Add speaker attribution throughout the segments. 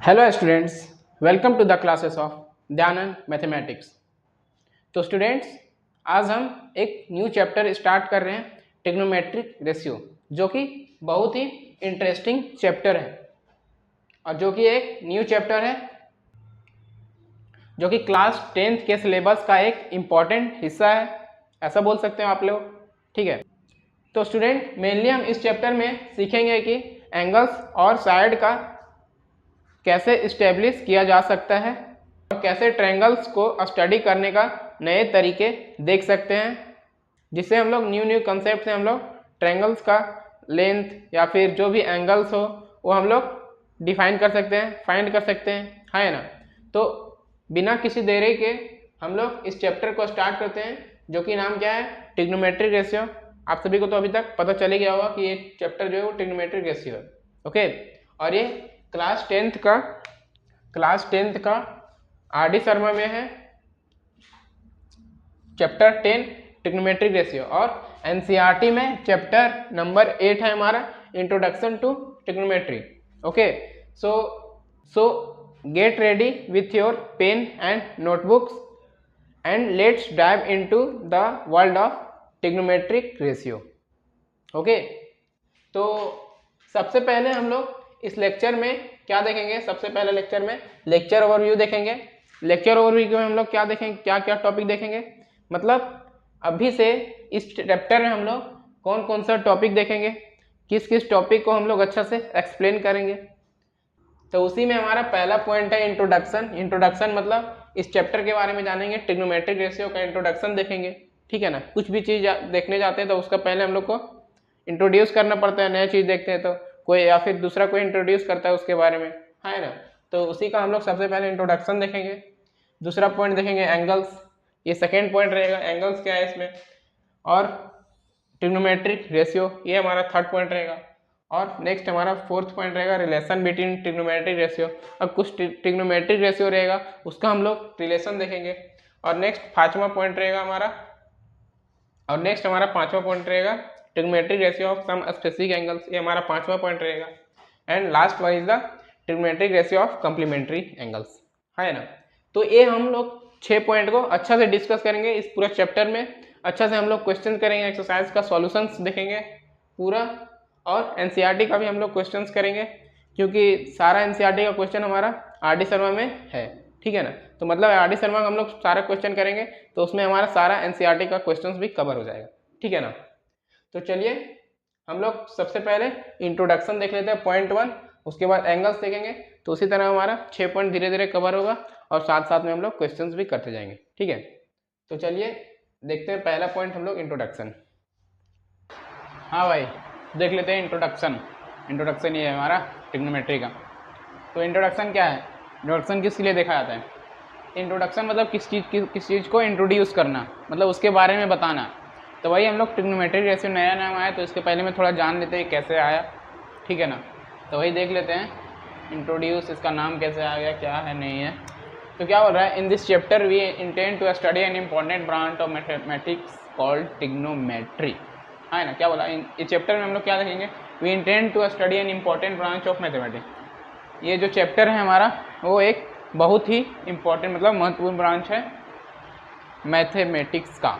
Speaker 1: Hello students, welcome to the classes of Dhyanand mathematics. तो students, आज हम एक न्यू चैप्टर स्टार्ट कर रहे हैं, ट्रिग्नोमेट्रिक रेशियो, जो कि बहुत ही इंटरेस्टिंग चैप्टर है और जो कि एक न्यू चैप्टर है जो कि क्लास 10th के सिलेबस का एक इम्पॉर्टेंट हिस्सा है, ऐसा बोल सकते हो आप लोग। ठीक है, तो स्टूडेंट मेनली हम इस चैप्टर में सीखेंगे कि एंगल्स और साइड का कैसे इस्टेब्लिश किया जा सकता है और कैसे ट्रायंगल्स को स्टडी करने का नए तरीके देख सकते हैं, जिससे हम लोग न्यू कंसेप्ट से हम लोग ट्रायंगल्स का लेंथ या फिर जो भी एंगल्स हो वो हम लोग डिफाइन कर सकते हैं, फाइंड कर सकते हैं, है ना। तो बिना किसी देरी के हम लोग इस चैप्टर को स्टार्ट करते हैं, जो कि नाम क्या है, ट्रिग्नोमेट्रिक रेशियो। आप सभी को तो अभी तक पता चल ही गया होगा कि ये चैप्टर जो है वो ट्रिग्नोमेट्रिक रेशियो है। ओके, और ये क्लास 10th का आर.डी. शर्मा में है, चैप्टर 10 ट्रिग्नोमेट्रिक रेशियो, और एनसीईआरटी में चैप्टर नंबर 8 है हमारा, introduction to trigonometry. Okay, so get ready with your pen and notebooks and let's dive into the world of trigonometric ratio. Okay, तो सबसे पहले हम लोग इस लेक्चर में क्या देखेंगे, सबसे पहले लेक्चर में लेक्चर ओवरव्यू देखेंगे। लेक्चर ओवरव्यू में हम लोग क्या देखेंगे, क्या क्या टॉपिक देखेंगे, मतलब अभी से इस चैप्टर में हम लोग कौन कौन सा टॉपिक देखेंगे, किस किस टॉपिक को हम लोग अच्छा से एक्सप्लेन करेंगे। तो उसी में हमारा पहला पॉइंट है इंट्रोडक्शन। इंट्रोडक्शन मतलब इस चैप्टर के बारे में जानेंगे, ट्रिग्नोमेट्रिक रेशियो का इंट्रोडक्शन देखेंगे। ठीक है ना, कुछ भी चीज़ देखने जाते हैं तो उसका पहले हम लोग को इंट्रोड्यूस करना पड़ता है। नया चीज़ देखते हैं तो कोई या फिर दूसरा कोई इंट्रोड्यूस करता है उसके बारे में, है ना। तो उसी का हम लोग सबसे पहले इंट्रोडक्शन देखेंगे। दूसरा पॉइंट देखेंगे एंगल्स, ये सेकेंड पॉइंट रहेगा, एंगल्स क्या है इसमें, और ट्रिग्नोमेट्रिक रेशियो ये हमारा थर्ड पॉइंट रहेगा। और नेक्स्ट हमारा फोर्थ पॉइंट रहेगा रिलेशन बिटवीन ट्रिग्नोमेट्रिक रेशियो। अब कुछ ट्रिग्नोमेट्रिक रेशियो रहेगा उसका हम लोग रिलेशन देखेंगे। और नेक्स्ट पांचवा पॉइंट रहेगा हमारा, पांचवा पॉइंट रहेगा trigonometric ratio of some specific angles, ये हमारा पांचवा पॉइंट रहेगा। And last one is the trigonometric ratio of complementary angles, है ना। तो ये हम लोग 6 पॉइंट को अच्छा से डिस्कस करेंगे इस पूरे चैप्टर में। अच्छा से हम लोग क्वेश्चन करेंगे, एक्सरसाइज का सॉल्यूशंस देखेंगे पूरा, और एनसीईआरटी का भी हम लोग क्वेश्चंस करेंगे, क्योंकि सारा एनसीईआरटी का क्वेश्चन हमारा आर.डी. शर्मा में है। ठीक है ना, तो मतलब आर.डी. शर्मा का हम लोग सारा क्वेश्चन करेंगे तो उसमें हमारा सारा एनसीईआरटी का क्वेश्चंस भी कवर हो जाएगा। ठीक है ना, तो चलिए हम लोग सबसे पहले इंट्रोडक्शन देख लेते हैं, पॉइंट 1, उसके बाद एंगल्स देखेंगे। तो उसी तरह हमारा 6 पॉइंट धीरे धीरे कवर होगा और साथ साथ में हम लोग क्वेश्चंस भी करते जाएंगे। ठीक है, तो चलिए देखते हैं पहला पॉइंट हम लोग इंट्रोडक्शन। हाँ भाई, देख लेते हैं इंट्रोडक्शन ये है हमारा ट्रिग्नोमेट्री का। तो इंट्रोडक्शन क्या है, इंट्रोडक्शन किसके लिए देखा जाता है। इंट्रोडक्शन मतलब किस चीज़ को इंट्रोड्यूस करना, मतलब उसके बारे में बताना। तो वही हम लोग ट्रिग्नोमेट्रिक रेशियो नया नाम आया, तो इसके पहले में थोड़ा जान लेते हैं कैसे आया। ठीक है ना, तो वही देख लेते हैं इंट्रोड्यूस, इसका नाम कैसे आ गया, क्या है नहीं है। तो क्या बोल रहा है, in this chapter we intend to study an important branch of mathematics called trigonometry, है ना। क्या बोला, इस चैप्टर में हम लोग क्या देखेंगे, we intend to study an important branch of mathematics. ये जो चैप्टर है हमारा वो एक बहुत ही इम्पॉर्टेंट मतलब महत्वपूर्ण ब्रांच है मैथमेटिक्स का,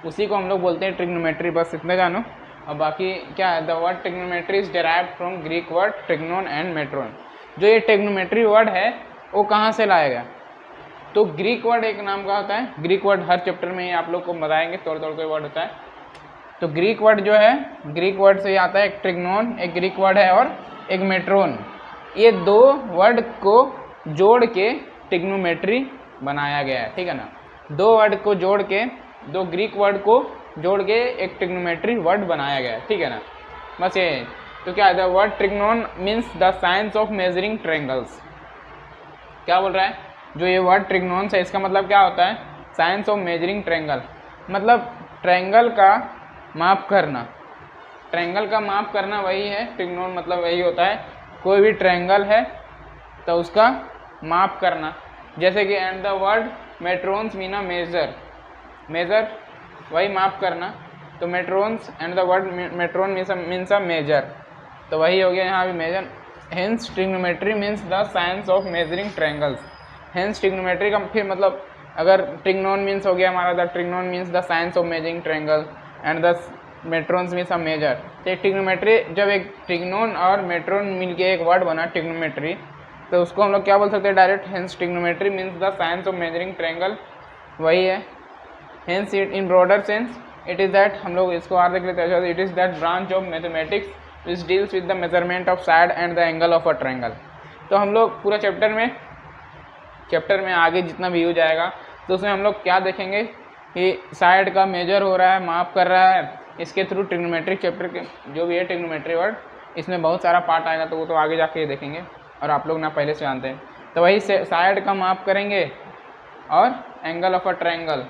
Speaker 1: उसी को हम लोग बोलते हैं ट्रिग्नोमेट्री। बस इतने जानो। और बाकी क्या है, the word trigonometry is derived from Greek word trigonon and metron. जो ये ट्रिग्नोमेट्री वर्ड है वो कहाँ से लाया गया, तो ग्रीक वर्ड एक नाम का होता है। ग्रीक वर्ड हर चैप्टर में आप लोग को बताएंगे, तोड़ तोड़ के वर्ड होता है। तो ग्रीक वर्ड जो है, ग्रीक वर्ड से आता है एक ट्रिग्नोन, एक ग्रीक वर्ड है, और एक मेट्रोन। ये दो वर्ड को जोड़ के ट्रिग्नोमेट्री बनाया गया है। ठीक है ना, दो वर्ड को जोड़ के, दो ग्रीक वर्ड को जोड़ के एक ट्रिग्नोमेट्री वर्ड बनाया गया है। ठीक है ना, बस ये। तो क्या है, the word trigonon means the science of measuring triangles. क्या बोल रहा है, जो ये वर्ड ट्रिग्नोन है इसका मतलब क्या होता है, साइंस ऑफ मेजरिंग ट्रायंगल, मतलब ट्रायंगल का माप करना। ट्रायंगल का माप करना वही है ट्रिग्नोन, मतलब वही होता है, कोई भी ट्रायंगल है तो उसका माप करना। जैसे कि and the word metrons mean a measure, measure वही माप करना। तो metrons and the word metron means a measure, तो वही हो गया यहाँ भी measure. Hence trigonometry means the science of measuring triangles. Hence trigonometry का फिर मतलब अगर ट्रिग्नोन मीन्स हो गया हमारा, the trigonon means the science of measuring triangle and the metrons means a measure. तो ट्रिग्नोमेट्री, जब एक ट्रिग्नोन और मेट्रोन मिलके एक वर्ड बना ट्रिग्नोमेट्री, तो उसको हम लोग क्या बोल सकते हैं direct, hence trigonometry means the science of measuring triangle, वही है। Hence in broader sense it is that, हम लोग इसको और देख लेते हैं, it is that branch of mathematics which deals with the measurement of side and the angle of a triangle. तो हम लोग पूरा चैप्टर में आगे जितना भी हो जाएगा तो उसमें हम लोग क्या देखेंगे कि साइड का मेजर हो रहा है, माप कर रहा है, इसके थ्रू ट्रिग्नोमेट्रिक चैप्टर के जो भी है ट्रिग्नोमेट्री वर्ड, इसमें बहुत सारा पार्ट आएगा, तो वो तो आगे जाके देखेंगे और आप लोग ना पहले से जानते हैं। तो वही साइड का माप करेंगे और angle of a triangle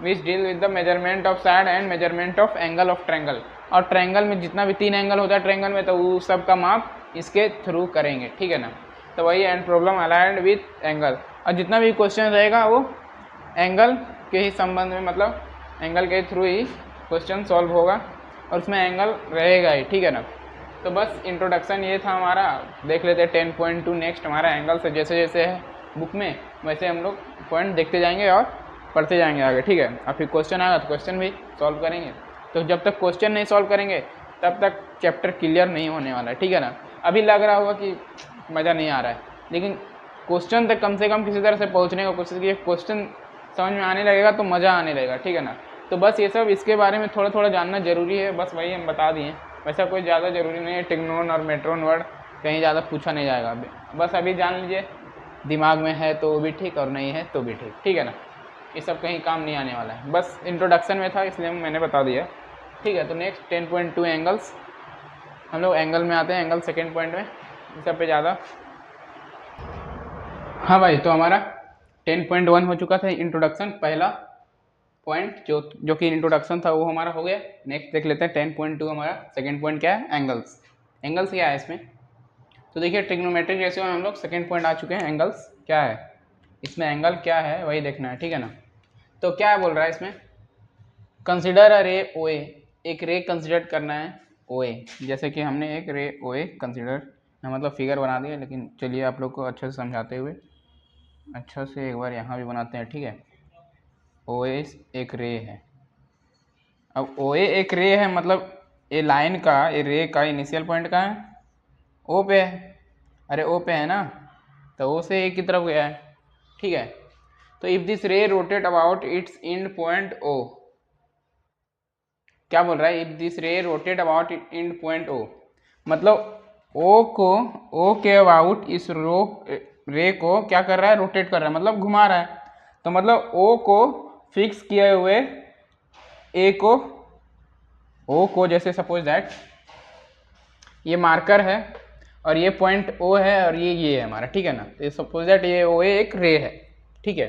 Speaker 1: which deal with the measurement of side and measurement of angle of triangle. और ट्रायंगल में जितना भी 3 एंगल होता है ट्रायंगल में, तो वो सब का माप इसके थ्रू करेंगे, ठीक है ना। तो वही and problem aligned with angle, और जितना भी क्वेश्चन रहेगा वो एंगल के ही संबंध में, मतलब एंगल के थ्रू ही क्वेश्चन सॉल्व होगा और उसमें एंगल रहेगा ही, ठीक है ना। तो बस इंट्रोडक्शन ये था हमारा। देख लेते हैं 10.2 नेक्स्ट हमारा एंगल से, जैसे जैसे है बुक में वैसे हम लोग पॉइंट देखते जाएंगे और पढ़ते जाएंगे आगे, ठीक है। और फिर क्वेश्चन आएगा तो क्वेश्चन भी सॉल्व करेंगे। तो जब तक क्वेश्चन नहीं सॉल्व करेंगे तब तक चैप्टर क्लियर नहीं होने वाला है, ठीक है ना। अभी लग रहा होगा कि मज़ा नहीं आ रहा है, लेकिन क्वेश्चन तक कम से कम किसी तरह से पहुंचने का कोशिश कीजिए। क्वेश्चन समझ में आने लगेगा तो मज़ा आने लगेगा, ठीक है ना। तो बस ये सब इसके बारे में थोड़ा थोड़ा जानना ज़रूरी है, बस वही हम बता दिए। वैसा कोई ज़्यादा ज़रूरी नहीं है, ट्रिग्नोन और मेट्रोन वर्ड कहीं ज़्यादा पूछा नहीं जाएगा, बस अभी जान लीजिए, दिमाग में है तो भी ठीक और नहीं है तो भी ठीक, ठीक है ना। ये सब कहीं काम नहीं आने वाला है, बस इंट्रोडक्शन में था इसलिए मैंने बता दिया, ठीक है। तो नेक्स्ट 10.2 एंगल्स, हम लोग एंगल में आते हैं, एंगल सेकेंड पॉइंट में, इस सब पे ज़्यादा। हाँ भाई, तो हमारा 10.1 हो चुका था इंट्रोडक्शन, पहला पॉइंट जो कि इंट्रोडक्शन था वो हमारा हो गया। नेक्स्ट देख लेते हैं 10.2 हमारा सेकेंड पॉइंट क्या है, एंगल्स। एंगल्स क्या है इसमें, तो देखिए ट्रिग्नोमेट्रिक रेशियो में हम लोग सेकेंड पॉइंट आ चुके हैं, एंगल्स क्या है इसमें, एंगल क्या है वही देखना है, ठीक है ना। तो क्या बोल रहा है इसमें, कंसिडर अ रे ओ ए, एक रे कंसिडर करना है ओ ए, जैसे कि हमने एक रे ओ ए कंसिडर मतलब फिगर बना दिया, लेकिन चलिए आप लोग को अच्छे से समझाते हुए अच्छा से एक बार यहाँ भी बनाते हैं, ठीक है। ओ ए एक रे है, अब ओ ए एक रे है, मतलब ये लाइन का, ये रे का इनिशियल पॉइंट कहाँ है, ओ पे है, अरे ओ पे है ना, तो ओ से ए की तरफ गया है, ठीक है। तो if this ray rotate about its end point O, क्या बोल रहा है, if this ray rotate about end point O, मतलब ओ के अबाउट इस रे को क्या कर रहा है, रोटेट कर रहा है, मतलब घुमा रहा है। तो मतलब ओ को फिक्स किए हुए ए को, ओ को जैसे सपोज दैट ये मार्कर है और ये पॉइंट ओ है और ये है हमारा, ठीक है ना। तो सपोज दैट ये ओ एक रे है, ठीक है।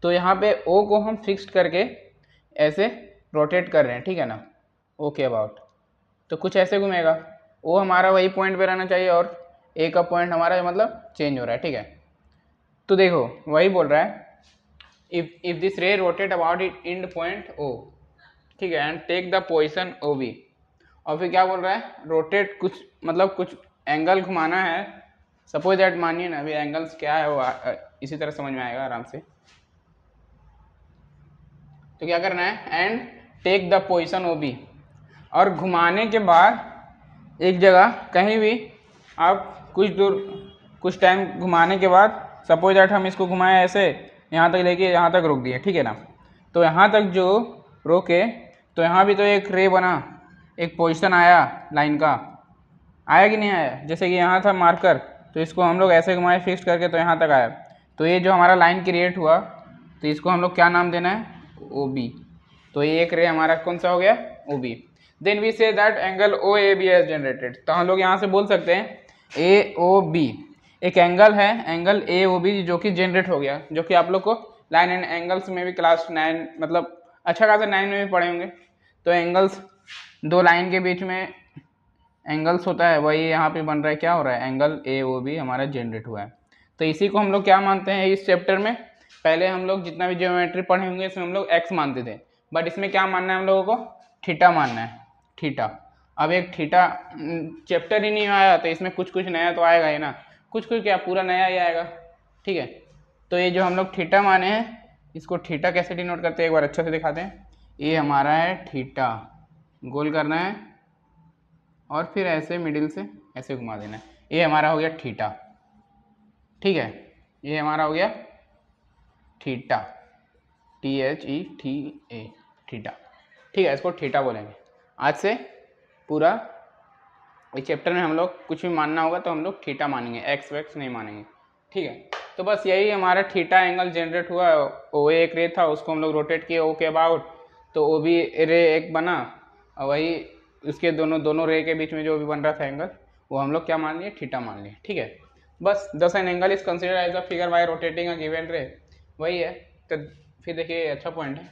Speaker 1: तो यहाँ पे ओ को हम फिक्स करके ऐसे रोटेट कर रहे हैं, ठीक है ना, ओ के अबाउट, तो कुछ ऐसे घूमेगा, ओ हमारा वही पॉइंट पे रहना चाहिए और ए का पॉइंट हमारा मतलब चेंज हो रहा है, ठीक है। तो देखो वही बोल रहा है, if this ray rotate about it end point O, ठीक है, and take the position O B, और फिर क्या बोल रहा है, रोटेट कुछ मतलब कुछ एंगल घुमाना है, सपोज दैट मानिए ना, अभी एंगल्स क्या है वो इसी तरह समझ में आएगा आराम से। तो क्या करना है, and take the position O B, और घुमाने के बाद एक जगह कहीं भी आप कुछ दूर कुछ टाइम घुमाने के बाद, सपोज दैट हम इसको घुमाएं ऐसे, यहाँ तक लेके यहाँ तक रोक दिए, ठीक है ना। तो यहाँ तक जो रोके, तो यहाँ भी तो एक रे बना, एक पोजीशन आया लाइन का, आया कि नहीं आया, जैसे कि यहाँ था मार्कर, तो इसको हम लोग ऐसे घुमाए फिक्स करके, तो यहाँ तक आया। तो ये जो हमारा लाइन क्रिएट हुआ, तो इसको हम लोग क्या नाम देना है, ओ बी। तो ये एक रे हमारा कौन सा हो गया, O B. Then we say that angle O A B has generated, तो हम लोग यहाँ से बोल सकते हैं ए ओ बी एक एंगल है, एंगल ए ओ बी जो कि जनरेट हो गया, जो कि आप लोग को लाइन एंड एंगल्स में भी क्लास 9 मतलब अच्छा खासा 9 में भी पढ़े होंगे। तो एंगल्स, दो लाइन के बीच में एंगल्स होता है, वही यहाँ पे बन रहा है, क्या हो रहा है, एंगल ए ओ बी हमारा जनरेट हुआ है। तो इसी को हम लोग क्या मानते हैं इस चैप्टर में, पहले हम लोग जितना भी ज्योमेट्री पढ़े होंगे इसमें हम लोग एक्स मानते थे, बट इसमें क्या मानना है हम लोगों को, थीटा मानना है, थीटा। अब एक थीटा चैप्टर ही नहीं आया तो इसमें कुछ कुछ नया तो आएगा ही ना, कुछ कुछ क्या पूरा नया ही आएगा। ठीक है, तो ये जो हम लोग थीटा माने हैं, इसको थीटा कैसे डिनोट करते हैं एक बार अच्छे से दिखाते हैं। ये हमारा है थीटा, गोल करना है और फिर ऐसे मिडिल से ऐसे घुमा देना है। ये हमारा हो गया थीटा। ठीक है, ये हमारा हो गया थीटा, THETA, थीटा। ठीक है, इसको थीटा बोलेंगे। आज से पूरा इस चैप्टर में हम लोग कुछ भी मानना होगा तो हम लोग थीटा मानेंगे, एक्स वैक्स नहीं मानेंगे। ठीक है, तो बस यही हमारा थीटा एंगल जनरेट हुआ। OA एक रे था, उसको हम लोग रोटेट किए O के अबाउट, तो OB रे एक बना, और वही उसके दोनों रे के बीच में जो भी बन रहा था एंगल, वो हम लोग क्या मान लिए, थीटा मान लिए। ठीक है, बस thus an angle is consider as a figure by rotating a given ray, वही है। तो फिर देखिए अच्छा पॉइंट है,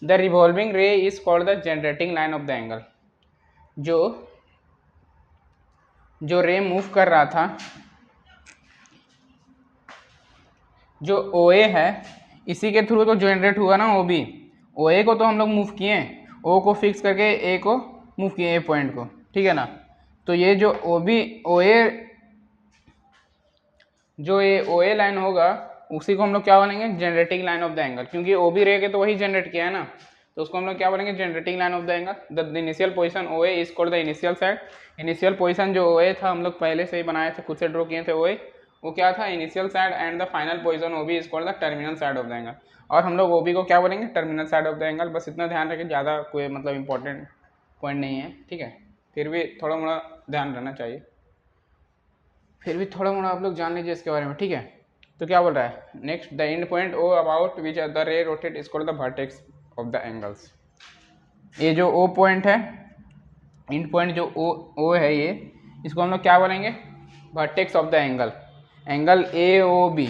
Speaker 1: the revolving ray is called the generating line of the angle. जो रे मूव कर रहा था, जो OA है, इसी के थ्रू तो जनरेट हुआ ना OB। OA को तो हम लोग मूव किए, O को फिक्स करके A को मूव किए, A पॉइंट को। ठीक है ना, तो ये जो OA लाइन होगा, उसी को हम लोग क्या बोलेंगे, generating line of the angle, क्योंकि OB रे के तो वही जनरेट किया है ना, तो उसको हम लोग क्या बोलेंगे, generating line of the angle. The initial position OA is called the initial side. Initial position जो OA था, हम लोग पहले से ही बनाए थे, खुद से ड्रॉ किए थे OA, वो क्या था, initial side. And the final position OB is called the terminal side of the angle. और हम लोग OB को क्या बोलेंगे, terminal side of the angle. बस इतना ध्यान रखें, ज़्यादा कोई मतलब इंपॉर्टेंट पॉइंट नहीं है। ठीक है, फिर भी थोड़ा मोड़ा ध्यान रहना चाहिए, फिर भी थोड़ा मोड़ा आप लोग जान लीजिए इसके बारे में। ठीक है, तो क्या बोल रहा है next, the end point O about which the रे rotate is called the vertex of the angles. ये जो O पॉइंट है, एंड पॉइंट जो O है, ये इसको हम लोग क्या बोलेंगे, vertex of the angle. Angle AOB,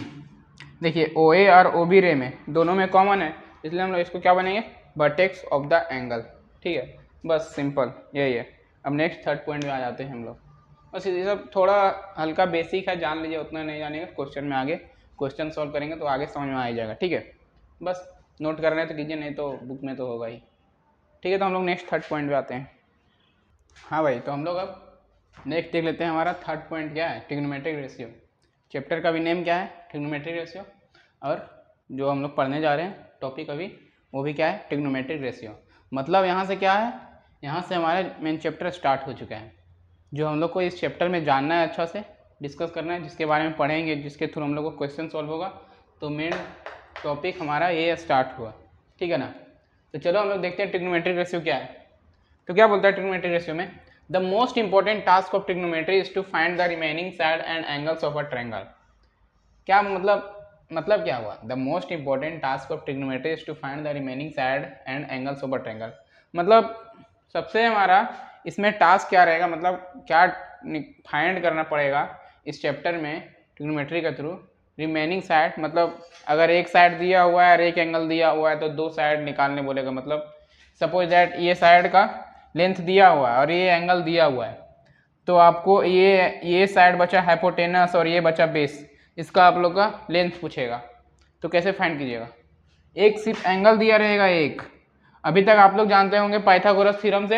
Speaker 1: देखिए OA और OB रे में दोनों में कॉमन है, इसलिए हम लोग इसको क्या बनेंगे, वर्टेक्स ऑफ द एंगल। ठीक है, बस सिंपल यही है। अब नेक्स्ट थर्ड पॉइंट में आ जाते हैं हम लोग। बस ये सब थोड़ा हल्का बेसिक है, जान लीजिए, उतना नहीं जानेगा, क्वेश्चन में आगे क्वेश्चन सॉल्व करेंगे तो आगे समझ में आ ही जाएगा। ठीक है, बस नोट कर रहे हैं तो कीजिए, नहीं तो बुक में तो होगा ही। ठीक है, तो हम लोग नेक्स्ट थर्ड पॉइंट पे आते हैं। हाँ भाई, तो हम लोग अब नेक्स्ट देख लेते हैं, हमारा थर्ड पॉइंट क्या है, ट्रिग्नोमेट्रिक रेशियो। चैप्टर का भी नेम क्या है, ट्रिग्नोमेट्रिक रेशियो, और जो हम लोग पढ़ने जा रहे हैं टॉपिक अभी, वो भी क्या है, ट्रिग्नोमेट्रिक रेशियो। मतलब यहाँ से क्या है, यहाँ से हमारा मेन चैप्टर स्टार्ट हो चुका है। जो हम लोग को इस चैप्टर में जानना है, अच्छा से डिस्कस करना है, जिसके बारे में पढ़ेंगे, जिसके थ्रू हम लोग को क्वेश्चन सॉल्व होगा, तो मेन टॉपिक हमारा ये स्टार्ट हुआ। ठीक है ना, तो चलो हम लोग देखते हैं ट्रिग्नोमेट्रिक रेशियो क्या है। तो क्या बोलता है ट्रिग्नोमेट्रिक रेशियो में, the most important task of trigonometry is to find the remaining side and angles of a triangle. क्या मतलब क्या हुआ, the most important task of trigonometry is to find the remaining side and angles of a triangle. मतलब सबसे हमारा इसमें task क्या रहेगा, मतलब क्या फाइंड करना पड़ेगा इस चैप्टर में ट्रिग्नोमेट्री के थ्रू, रिमेनिंग साइड, मतलब अगर एक साइड दिया हुआ है और एक एंगल दिया हुआ है तो दो साइड निकालने बोलेगा। मतलब सपोज दैट ये साइड का लेंथ दिया हुआ है और ये एंगल दिया हुआ है, तो आपको ये साइड बचा हाइपोटेनस और ये बचा बेस, इसका आप लोग का लेंथ पूछेगा, तो कैसे फाइंड कीजिएगा। एक सिर्फ एंगल दिया रहेगा एक, अभी तक आप लोग जानते होंगे पाइथागोरस थ्योरम से,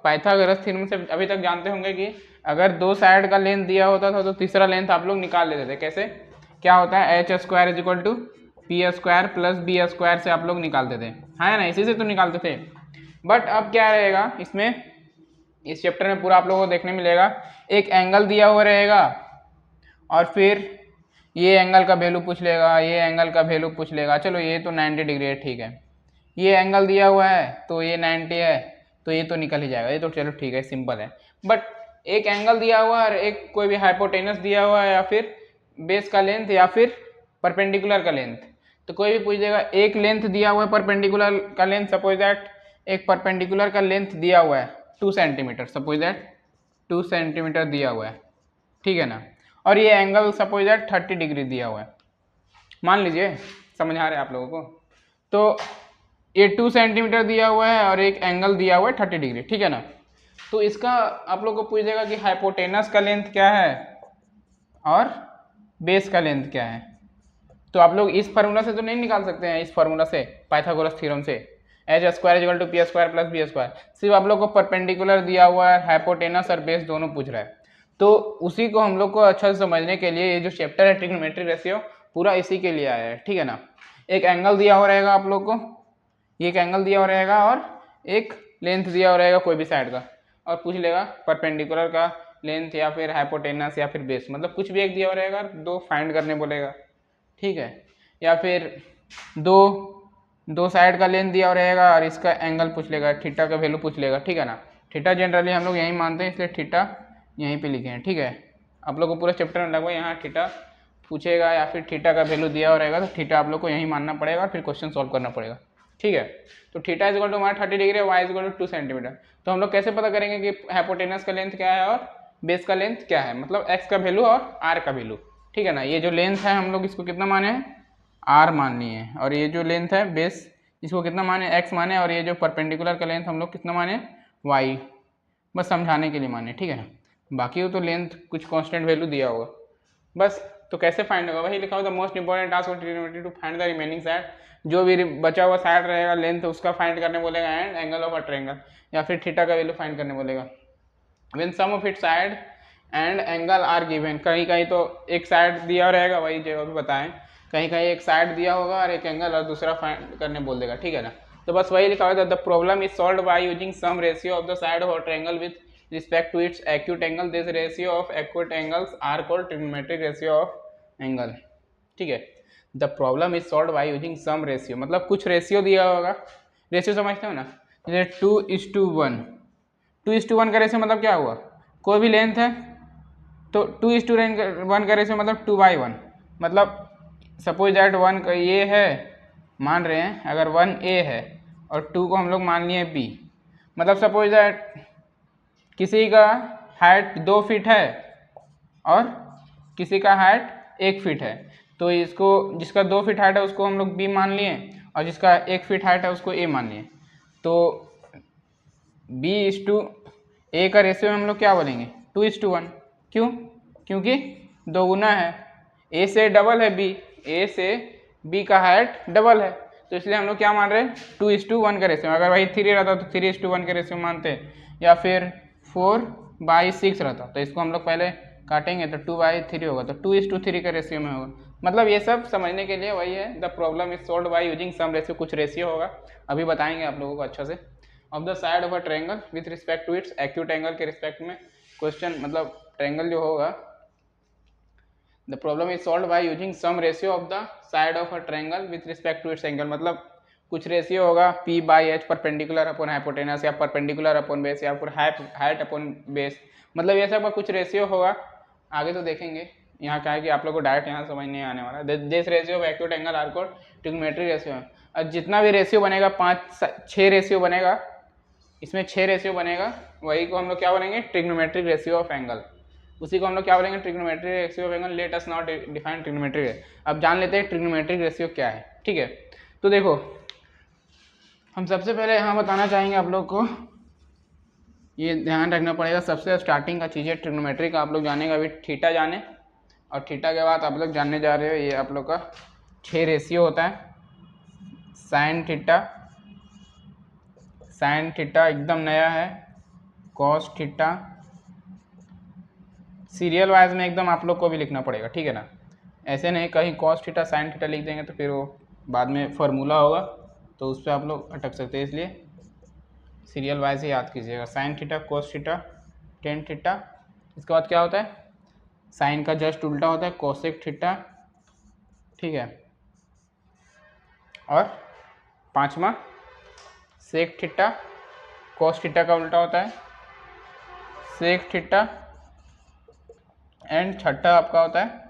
Speaker 1: अभी तक जानते होंगे कि अगर दो साइड का लेंथ दिया होता था तो तीसरा लेंथ आप लोग निकाल लेते थे। कैसे, क्या होता है, H square is equal to P square plus B square से आप लोग निकालते थे, है ना, इसी से तो निकालते थे। बट अब क्या रहेगा इसमें, इस चैप्टर में पूरा आप लोगों को देखने मिलेगा, एक एंगल दिया हुआ रहेगा और फिर ये एंगल का वैल्यू पूछ लेगा, ये एंगल का वैल्यू पूछ लेगा। चलो ये तो 90 डिग्री है, ठीक है, ये एंगल दिया हुआ है तो ये 90 है, तो ये तो निकल ही जाएगा, ये तो चलो ठीक है, सिंपल है। बट एक एंगल दिया हुआ है और एक कोई भी हाइपोटेनस दिया हुआ है, या फिर बेस का लेंथ, या फिर परपेंडिकुलर का लेंथ, तो कोई भी पूछ देगा। एक लेंथ दिया हुआ है परपेंडिकुलर का लेंथ, सपोज दैट एक परपेंडिकुलर का लेंथ दिया हुआ है 2 सेंटीमीटर, सपोज दैट 2 सेंटीमीटर दिया हुआ है, ठीक है ना, और ये एंगल सपोज दैट 30 डिग्री दिया हुआ है, मान लीजिए, समझ आ रहा है आप लोगों को। तो ये 2 सेंटीमीटर दिया हुआ है और एक एंगल दिया हुआ है 30 डिग्री, ठीक है ना। तो इसका आप लोग को पूछ देगा कि हाइपोटेनस का लेंथ क्या है और बेस का लेंथ क्या है। तो आप लोग इस फार्मूला से तो नहीं निकाल सकते हैं, इस फार्मूला से, पाइथागोरस थ्योरम से, H square is equal to P square plus B square. सिर्फ आप लोग को परपेंडिकुलर दिया हुआ है, हाइपोटेनस और बेस दोनों पूछ रहा है, तो उसी को हम लोग को अच्छा से समझने के लिए ये जो चैप्टर है ट्रिग्नोमेट्री रेशियो पूरा इसी के लिए आया है, ठीक है ना। एक एंगल दिया हुआ रहेगा आप लोग को, ये एक एंगल दिया हुआ रहेगा और एक लेंथ दिया हुआ रहेगा कोई भी साइड का, और पूछ लेगा परपेंडिकुलर का लेंथ या फिर हाइपोटेनस या फिर बेस, मतलब कुछ भी एक दिया हुआ रहेगा, दो फाइंड करने बोलेगा, ठीक है। या फिर दो साइड का लेंथ दिया हुआ रहेगा और इसका एंगल पूछ लेगा, थीटा का वैल्यू पूछ लेगा, ठीक है ना। थीटा जनरली हम लोग यहीं मानते हैं, इसलिए थीटा यहीं पे लिखे हैं, ठीक है। आप लोग को पूरा चैप्टर में लगभग यहाँ थीटा पूछेगा या फिर थीटा का वैल्यू दिया हुआ रहेगा, तो थीटा आप लोग को यहीं मानना पड़ेगा और फिर क्वेश्चन सॉल्व करना पड़ेगा, ठीक है। तो थीटा इज इक्वल टू हमारा 30 डिग्री है, Y is equal to 2 centimetre. तो हम लोग कैसे पता करेंगे कि हाइपोटेनस का लेंथ क्या है और बेस का लेंथ क्या है, मतलब एक्स का वैल्यू और आर का वैल्यू, ठीक है ना। ये जो लेंथ है हम लोग इसको कितना माने हैं, आर मान लिए हैं, और ये जो लेंथ है बेस इसको कितना माने, एक्स माने, और ये जो परपेंडिकुलर का लेंथ हम लोग कितना माने, वाई, बस समझाने के लिए माने, ठीक है ना। बाकी वो तो लेंथ कुछ कांस्टेंट वैल्यू दिया होगा बस। तो कैसे फाइंड होगा, वही लिखा हुआ, the most important task of trigonometry to find the remaining side, जो भी बचा हुआ साइड रहेगा लेंथ उसका फाइंड करने बोलेगा, and angle of a triangle, या फिर थीटा का वैल्यू फाइंड करने बोलेगा। When some of its side and angle are given, कहीं कहीं तो एक साइड दिया रहेगा, वही जो अभी बताएं, कहीं कहीं एक साइड दिया होगा और एक एंगल और दूसरा फाइंड करने बोल देगा, ठीक है ना। तो बस वही लिखा हुआ है, the problem is solved by using some ratio of the side of a triangle with respect to its acute angle, this ratio of acute angles are called trigonometric ratio of angle, ठीक है। The problem is solved by using some ratio, मतलब कुछ ratio दिया होगा, ratio समझते हो ना, जैसे 2:1, 2:1 का रेशियो मतलब क्या हुआ, कोई भी लेंथ है तो 2:1 का रेशियो मतलब 2/1, मतलब सपोज दैट 1 का ये है, मान रहे हैं अगर 1a है और 2 को हम लोग मान लिए b, मतलब सपोज दैट किसी का हाइट 2 फीट है और किसी का हाइट 1 फीट है, तो इसको जिसका 2 फीट हाइट है उसको हम लोग b मान लिए और जिसका 1 फीट हाइट है उसको a मान लिए, तो b:a का रेशियो हम लोग क्या बोलेंगे, 2:1, क्यों, क्योंकि दो गुना है, a से डबल है b, a से b का हाइट डबल है, तो इसलिए हम लोग क्या मान रहे हैं, 2:1 का रेशियो। अगर वही 3 रहता तो 3:1 का रेशियो मानते, या फिर 4/6 रहता तो इसको हम लोग पहले काटेंगे तो 2/3 होगा, तो 2:3 का रेशियो में होगा। मतलब ये सब समझने के लिए वही है, the problem is solved by using some ratio, कुछ रेशियो होगा, अभी बताएंगे आप लोगों को अच्छा से, of the side of a triangle with respect to its acute angle के रिस्पेक्ट में क्वेश्चन, मतलब ट्रायंगल जो होगा, the problem is solved by using some ratio of the side of a triangle with respect to its angle, मतलब कुछ ratio होगा p/h perpendicular upon hypotenuse, या perpendicular upon base, या फिर हाइट अपॉन बेस, मतलब ये सब का कुछ रेशियो होगा, आगे तो देखेंगे। यहाँ क्या है कि आप लोग को डायरेक्ट यहाँ समझ नहीं आने वाला, this ratio of acute angle are called trigonometric ratio है। और जितना भी रेशियो बनेगा 5-6 रेशियो बनेगा, इसमें 6 रेशियो बनेगा, वही को हम लोग क्या बोलेंगे, ट्रिग्नोमेट्रिक रेशियो ऑफ एंगल, उसी को हम लोग क्या बोलेंगे, trigonometric ratio of angle. Let us now define trigonometric. अब जान लेते हैं ट्रिग्नोमेट्रिक रेशियो क्या है, ठीक है। तो देखो हम सबसे पहले यहाँ बताना चाहेंगे आप लोग को, ये ध्यान रखना पड़ेगा, सबसे स्टार्टिंग का चीज़ है ट्रिग्नोमेट्री का, आप लोग जानेगा अभी थीटा जाने, और थीटा के बाद आप लोग जानने जा रहे हो ये आप लोग का 6 रेशियो होता है, साइन थीटा एकदम नया है, कॉस थीटा, सीरियल वाइज में एकदम आप लोग को भी लिखना पड़ेगा, ठीक है ना, ऐसे नहीं कहीं कॉस थीटा साइन थीटा लिख देंगे तो फिर वो बाद में फार्मूला होगा तो उस पर आप लोग अटक सकते हैं, इसलिए सीरियल वाइज ही याद कीजिएगा, sign theta, cos theta, tan theta, इसके बाद क्या होता है, साइन का जस्ट उल्टा होता है कोसेक थीटा, ठीक है, और 5वां सेक थीटा, कोस थीटा का उल्टा होता है सेक थीटा, एंड छठा आपका होता है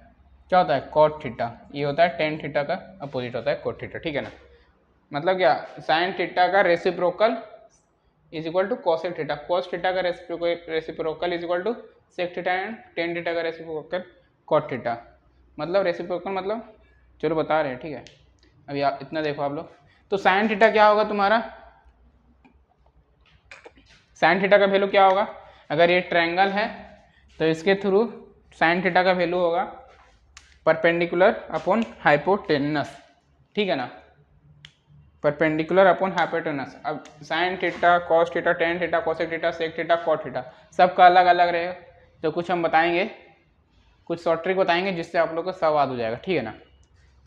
Speaker 1: क्या होता है, कॉट थीटा, ये होता है टेन थीटा का अपोजिट होता है कोट थीटा, ठीक है ना। मतलब क्या, साइन थीटा का reciprocal is equal to cosec theta, cos theta का reciprocal is equal to sec theta, and tan theta का रेसिप्रोकल कॉट थीटा। मतलब रेसिप्रोकल मतलब चलो बता रहे हैं, ठीक है। अभी आप इतना देखो आप लोग, तो साइन थीटा क्या होगा तुम्हारा, साइन थीटा का वैल्यू क्या होगा, अगर ये ट्रायंगल है तो इसके थ्रू साइन थीटा का वैल्यू होगा परपेंडिकुलर अपॉन हाइपोटेनस, ठीक है ना। Perpendicular upon hypotenuse. अब sine theta, cos theta, tan theta, cosec theta, sec theta, cot theta सबका अलग अलग रहेगा। तो कुछ हम बताएंगे, कुछ शॉर्ट ट्रिक बताएंगे जिससे आप लोग को सब याद हो जाएगा, ठीक है ना।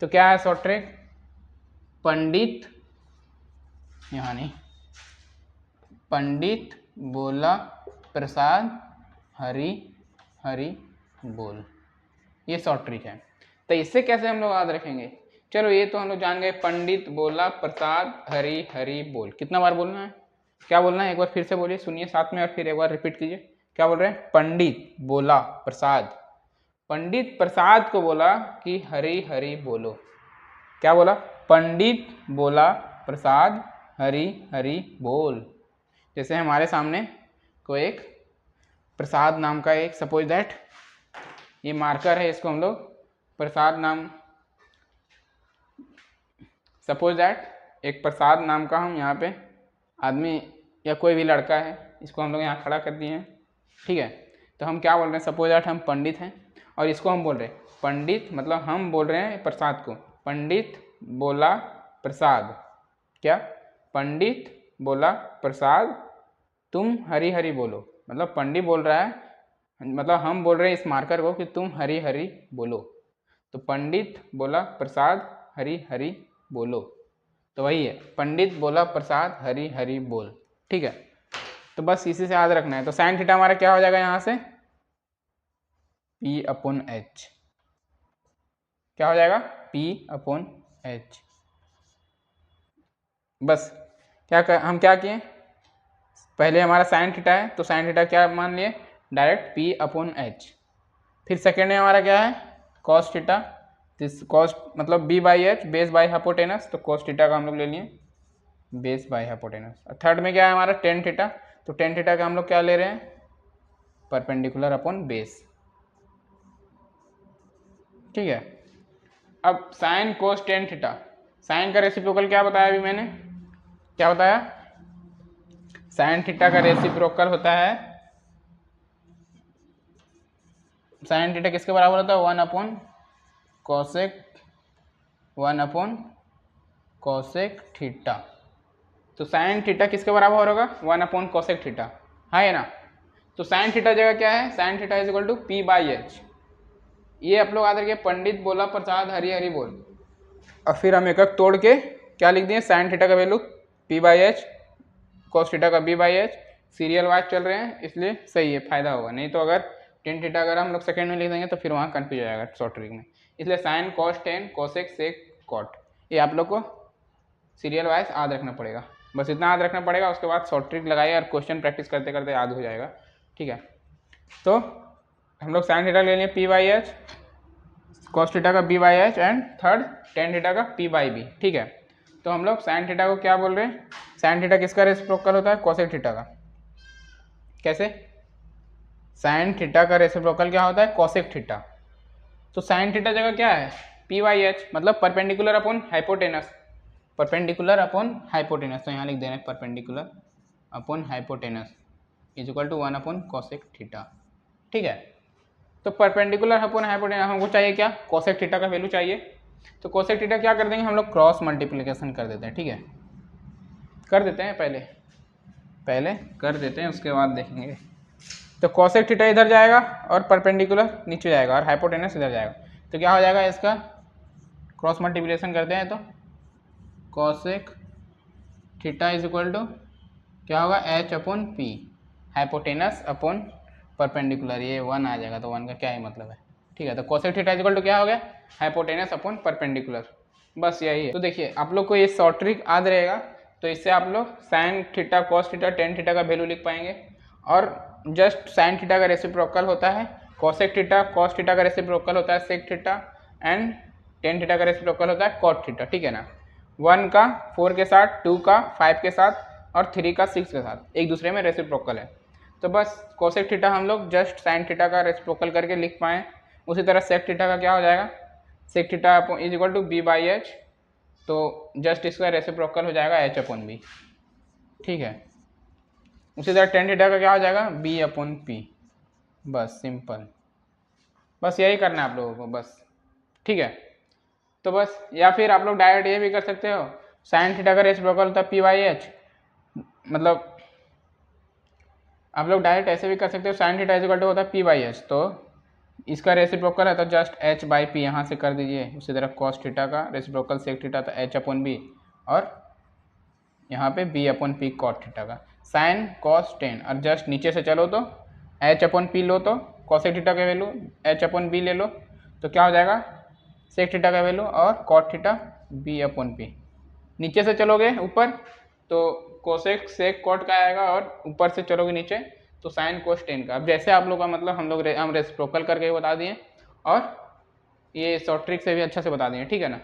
Speaker 1: तो क्या है शॉर्ट ट्रिक? पंडित, यहाँ नहीं, पंडित बोला प्रसाद हरी हरी बोल, ये शॉर्ट ट्रिक है। तो इससे कैसे हम लोग याद रखेंगे? चलो ये तो हम लोग जान गए, पंडित बोला प्रसाद हरी हरी बोल। कितना बार बोलना है, क्या बोलना है, एक बार फिर से बोलिए, सुनिए साथ में और फिर एक बार रिपीट कीजिए। क्या बोल रहे हैं? पंडित बोला प्रसाद, पंडित प्रसाद को बोला कि हरी हरी बोलो। क्या बोला? पंडित बोला प्रसाद हरी हरी बोल। जैसे हमारे सामने कोई एक प्रसाद नाम का एक, सपोज दैट ये मार्कर है, इसको हम लोग प्रसाद नाम, सपोज दैट एक प्रसाद नाम का हम यहाँ पे आदमी या कोई भी लड़का है, इसको हम लोग यहाँ खड़ा कर दिए हैं, ठीक है। तो हम क्या बोल रहे हैं? सपोज दैट हम पंडित हैं और इसको हम बोल रहे हैं पंडित, मतलब हम बोल रहे हैं प्रसाद को, पंडित बोला प्रसाद, क्या? पंडित बोला प्रसाद तुम हरी हरी बोलो। मतलब पंडित बोल रहा है, मतलब हम बोल रहे हैं इस मार्कर को कि तुम हरी हरी बोलो। तो पंडित बोला प्रसाद हरी हरी बोलो, तो वही है पंडित बोला प्रसाद हरी हरी बोल, ठीक है। तो बस इसी से याद रखना है। तो साइन थीटा हमारा क्या हो जाएगा यहाँ से? P upon H। क्या हो जाएगा? P upon H। बस हम क्या किए, पहले हमारा साइन थीटा है तो साइन थीटा क्या मान लिए? Direct P upon H। फिर सेकेंड में हमारा क्या है? कॉस थीटा, कॉस मतलब B by H, base by hypotenuse, तो कॉस थीटा का हम लोग ले लिए बेस बाई हाइपोटेनस। थर्ड में क्या है हमारा? टेन थीटा, तो टेन थीटा का हम लोग क्या ले रहे हैं? परपेंडिकुलर अपॉन बेस, ठीक है। अब sine cos tan theta, sine का रेसिप्रोकल क्या बताया अभी मैंने? क्या बताया? साइन थीटा का रेसिप्रोकल होता है, साइन थीटा किसके बराबर होता है? 1 upon cosec, 1 upon cosec theta. तो साइन थीटा किसके बराबर होगा? 1 अपॉन कॉसेक थीटा, है ना। तो साइन थीटा जगह क्या है? Sine theta is equal to P by H. ये आप लोग याद रखिए, पंडित बोला प्रसाद हरी हरी बोल, और फिर हम एक एक तोड़ के क्या लिख दिए? साइन थीटा का value P by H, cos theta का B by H. Serial wise चल रहे हैं इसलिए सही है, फायदा होगा। नहीं तो अगर टेन थीटा अगर हम लोग सेकेंड में लिख देंगे तो फिर वहाँ कन्फ्यूज हो जाएगा शॉर्ट ट्रिक में। इसलिए sine cos tan cosec sec cot, ये आप लोग को सीरियल वाइज याद रखना पड़ेगा। बस इतना याद रखना पड़ेगा, उसके बाद शॉर्ट ट्रिक लगाइए और क्वेश्चन प्रैक्टिस करते करते याद हो जाएगा, ठीक है। तो हम लोग साइन थीटा ले लिए P by H, cos theta का B by H, and third ten theta का P बाई बी, ठीक है। तो हम लोग साइन थीटा को क्या बोल रहे हैं? साइन थीटा किसका रेसिप्रोकल होता है? कोसेक थीटा का। कैसे? साइन थीटा का रेसिप्रोकल क्या होता है? Cosec theta. तो साइन थीटा जगह क्या है? P बाई एच, मतलब perpendicular upon hypotenuse, perpendicular upon hypotenuse. तो यहाँ लिख दे रहे हैं perpendicular upon hypotenuse is equal to 1 upon cosec theta, ठीक है। तो परपेंडिकुलर अपॉन हाइपोटेनस हमको चाहिए क्या? कोसेक थीटा का वैल्यू चाहिए। तो कोसेक थीटा क्या कर देंगे हम लोग? क्रॉस मल्टीप्लिकेशन कर देते हैं, ठीक है। कर देते हैं, पहले कर देते हैं, उसके बाद देखेंगे। तो कोसेक थीटा इधर जाएगा और परपेंडिकुलर नीचे जाएगा और हाइपोटेनस इधर जाएगा, तो क्या हो जाएगा? इसका क्रॉस मल्टीप्लिकेशन करते हैं तो cosec theta is equal to क्या होगा? H upon P, hypotenuse upon perpendicular, ये 1 आ जाएगा, तो 1 का क्या ही मतलब है, ठीक है। तो cosec theta is equal to क्या हो गया? हाइपोटेनस अपॉन परपेंडिकुलर, बस यही है। तो देखिए आप लोग को ये शॉर्ट ट्रिक याद रहेगा, तो इससे आप लोग sine theta, cos theta, tan theta का वैल्यू लिख पाएंगे। और जस्ट साइन थीटा का रेसिप्रोकल होता है कोसेक थीटा, कॉस थीटा का रेसिप्रोकल होता है sec theta, and tan theta का रेसिप्रोकल होता है कॉट थीटा, ठीक है ना। 1 का 4 के साथ, 2 का 5 के साथ, और 3 का 6 के साथ एक दूसरे में रेसिप्रोकल है। तो बस कोसेक थीटा हम लोग जस्ट साइन थीटा का रेसिप्रोकल करके लिख पाएँ। उसी तरह सेक थीटा का क्या हो जाएगा? Sec theta is equal to B by H, तो जस्ट इसका रेसिप्रोकल हो जाएगा H अपॉन बी, ठीक है। उसी तरह टेन थीटा का क्या हो जाएगा? B अपॉन P, बस सिंपल, बस यही करना है आप लोगों को, बस, ठीक है। तो बस, या फिर आप लोग डायरेक्ट ये भी कर सकते हो, साइन थीटा का रेसिप्रोकल होता है पी बाई एच, मतलब आप लोग डायरेक्ट ऐसे भी कर सकते हो, साइन थीटा इक्वल टू होता है पी बाई एच, तो इसका रेसिप्रोकल है तो जस्ट एच बाई पी यहाँ से कर दीजिए। उसी तरह कॉस थीटा का रेसिप्रोकल सेक थीटा तो एच अपॉन बी, और यहाँ पे B upon P cot theta का। साइन कॉस टेन, और जस्ट नीचे से चलो तो एच अपॉन पी लो तो कॉसेक थीटा का वैल्यू एच अपॉन बी ले लो तो क्या हो जाएगा सेक थीटा का वैल्यू, और cot theta B upon P. नीचे से चलोगे ऊपर तो कोसेक सेक कॉट का आएगा, और ऊपर से चलोगे नीचे तो साइन कोस टेन का। अब जैसे आप लोग का मतलब हम रेसिप्रोकल करके बता दिए, और ये शॉर्ट ट्रिक से भी अच्छा से बता दिए, ठीक है ना।